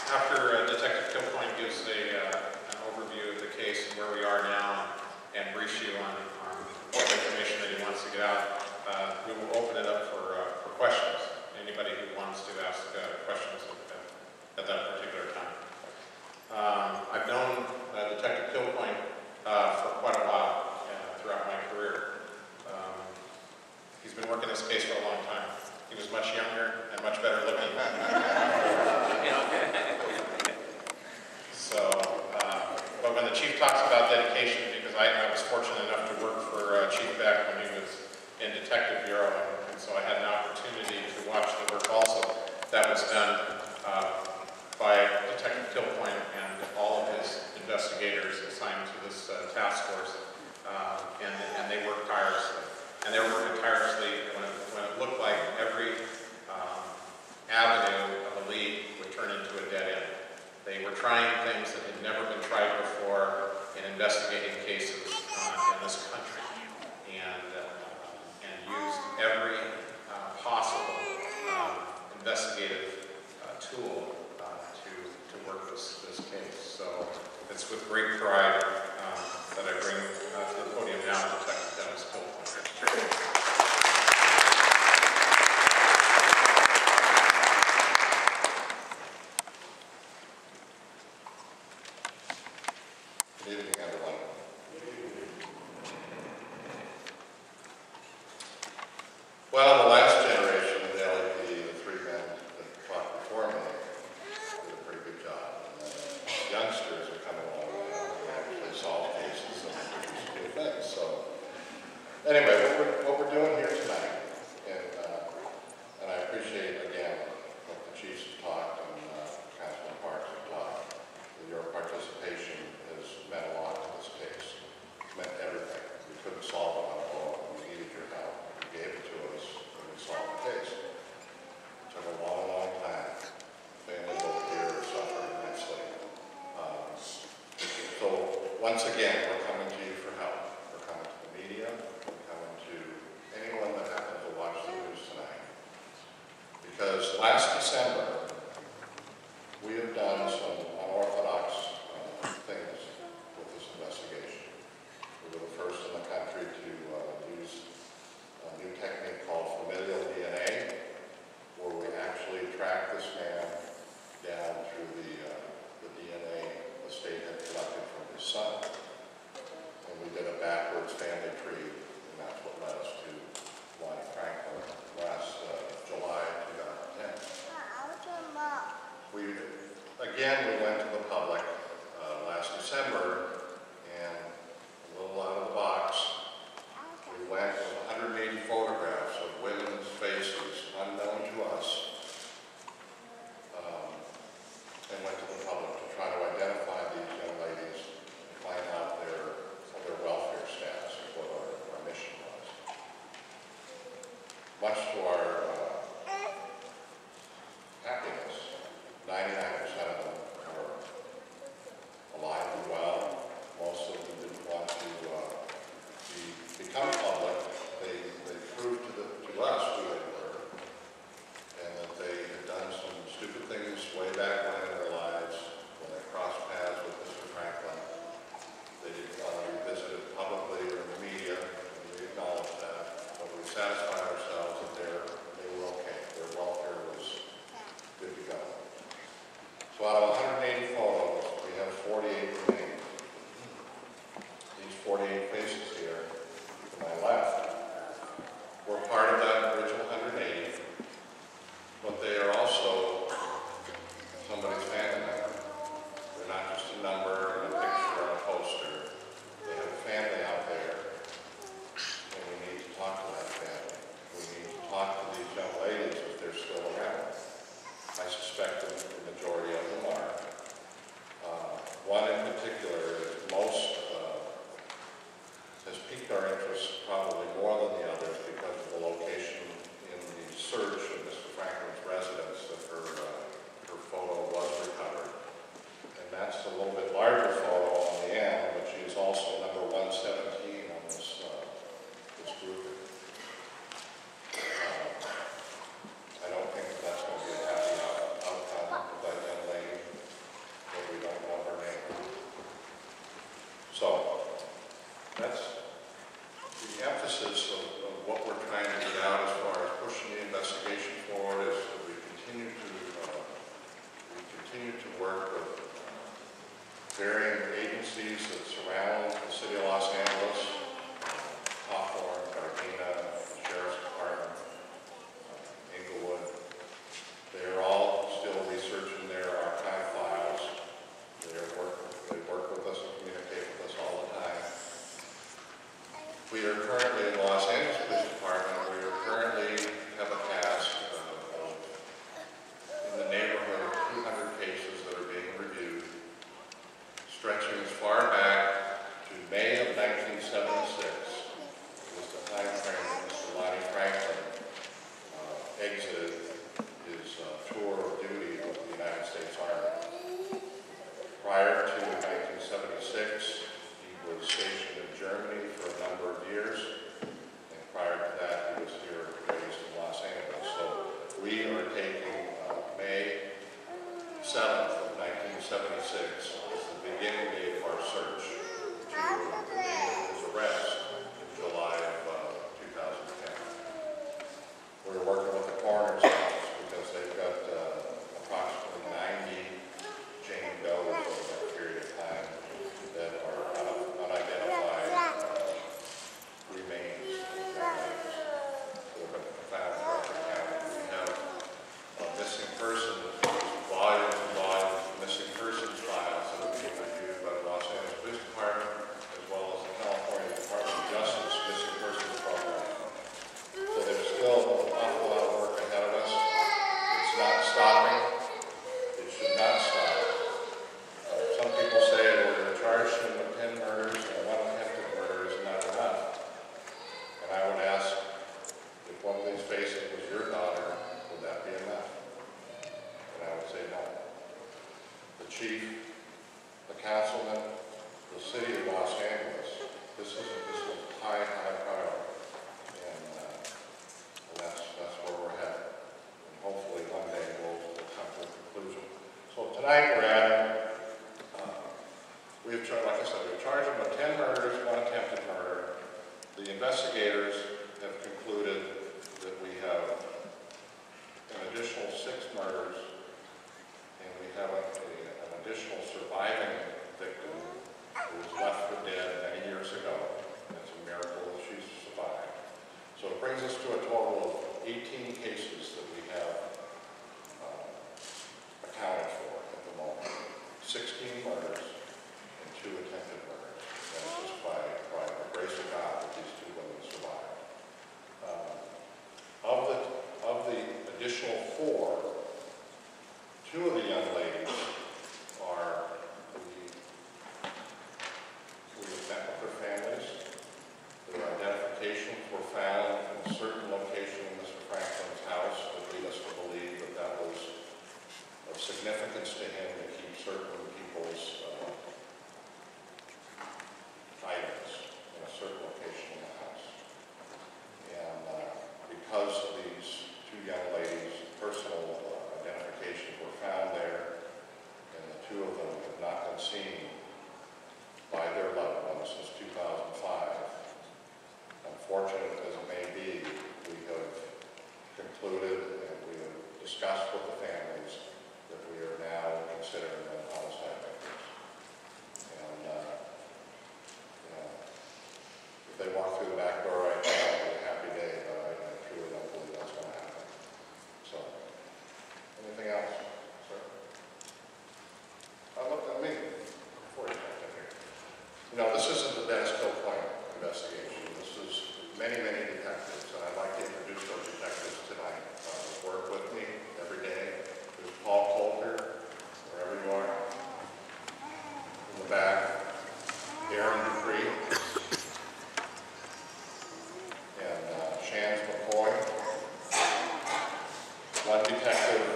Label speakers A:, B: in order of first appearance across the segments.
A: After Detective Kilcoyne gives an overview of the case and where we are now and briefs you on what information that he wants to get out, we will open it up for questions. Anybody who wants to ask questions at that particular time. I've known Detective Kilcoyne for quite a while throughout my career. He's been working this case for a long time. He was much younger and much better looking. So, but when the chief talks about dedication, because I was fortunate enough to work for Chief Beck when he was in Detective Bureau, and so I had an opportunity to watch the work also that was done by Detective Kilcoyne and all of his investigators assigned to this task force, and they worked tirelessly. And they were working tirelessly when it looked like every avenue of a lead would turn into a dead end. They were trying things that had never been tried before in investigating cases in this country, and used every possible investigative tool to work this case. So it's with great pride that I bring to the podium now Detective Dennis Kilcoyne.
B: Good evening, everyone. Well, the last generation of the L.A.P.D, the three men that talked before me, did a pretty good job. And youngsters are coming along now and actually solve cases and introduce new things. So, anyway, what we're doing here tonight, and I appreciate again what the chiefs have talked and Councilman Parks have talked. Your participation has meant a lot to this case. It's meant everything. We couldn't solve it on our own. We needed your help. You gave it to us and we solved the case. It took a long, long time. Families over here are suffering immensely. So once again, we're coming to you for help. We're coming to the media. We're coming to anyone that happens to watch the news tonight. Because last December, we have done some unorthodox things with this investigation. We were the first in the country to use a new technique called familial DNA, where we actually track this man down through the DNA the state had collected from his son. And we did a backwards family tree, and that's what led us to Lonnie Franklin last July 2010. Again, we went to the public last December, and a little out of the box, we went with 180 photographs of women's faces unknown to us, and went to the public to try to identify these young ladies and find out their welfare status, is what our mission was. Much to our happiness, 99% of them were alive and well. Most of them didn't want to become public. They proved to us who they were, and that they had done some stupid things way back when in their lives, when they crossed paths with Mr. Franklin. They didn't want to be visited publicly or in the media, and we acknowledge that, but we satisfied ourselves that they were okay. Their welfare was good to go. So out of 180 photos, we have 48 remaining. These 48 faces here to my left were part of that original 180, but they are also somebody's family member. They're not just a number and a picture on a poster. They have a family out there, and we need to talk to that family. We need to talk to these young ladies if they're still around. I suspect that the majority of them are. that's the emphasis of what we're trying to get out as far as pushing the investigation forward is that we continue to work with varying agencies that surround the city of Los Angeles, Hawthorne, Gardena, the Sheriff's Department, Inglewood. They are all still researching their archive files. They work with us and communicate with us all the time. We are currently in the Los Angeles Police Department. We are currently have a task of in the neighborhood of 200 cases that are being reviewed, stretching as far back to May of 1976, was the time frame that Mr. Lonnie Franklin exited his tour of duty with the United States Army. Prior to 1976, he was stationed in Germany for a number of years, and prior to that, he was here raised in Los Angeles. So we are taking May 7th of 1976 as the beginning date of our search to the date of his arrest in July of 2010. We're working with the coroner's office because they've got approximately 90 Jane Does over that period of time that are unidentified remains. So we're going to found throughout the county. We have missing persons, volumes and volumes of missing persons files that are being reviewed by the Los Angeles Police Department as well as the California Department of Justice Missing Persons Program. So there's still an awful lot of work ahead of us. It's not stopping. It should not stop. Some people say we're going to charge him with 10 murders and one attempted murder is not enough. And I would ask if one of these faces was your daughter, would that be enough? And I would say no. The chief, the councilman, the city of Los Angeles, this was high priority. And that's where we're headed. And hopefully one day we'll come to a conclusion. So tonight we're at, like I said, we've charged him with 10 murders, one attempted murder. The investigators have concluded that we have an additional 6 murders, and we have an additional surviving victim who was left for dead many years ago. It's a miracle that she's survived. So it brings us to a total of 18 cases that we have accounted for at the moment. 16 murders and 2 attempted murders. And it's just by the grace of God that these 2 women survived. Of the additional 4, 2 of the young ladies are we have met with their families. Their identifications were found in a certain location in Mr. Franklin's house that lead us to believe that that was of significance to him to keep certain people's items in a certain location in the house. And because these 2 young ladies' personal identifications were found there, and the 2 of them have not been seen by their loved ones since 2005, unfortunate as it may be, we have concluded and we have discussed with the families that we are now considering them homicide victims. And if they walk through the back door right now, it'll be a happy day, but I truly don't believe that's going to happen. So, anything else, sir? Look at me before you come in here. You know, this isn't the Dennis Hill Point investigation. This is many, many detectives, and I'd like to introduce those detectives tonight. Work with me every day. There's Paul Coulter, wherever you are. In the back, Darren Dupree, and Shans McCoy. One detective,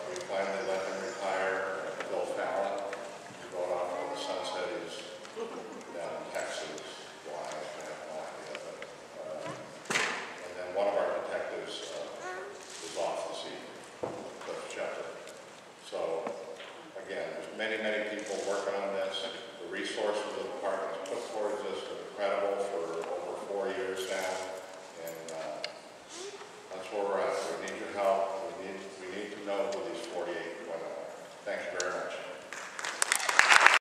B: we finally let him retire, Bill Fallon. He rode off to the Sunset. He's down in Texas. Why? I have no idea. But, and then one of our detectives is off this evening, Cliff Shepherd. So, again, there's many, many people working on this. The resources the department has put towards this are incredible. know who these 48 went on. Thank you very much.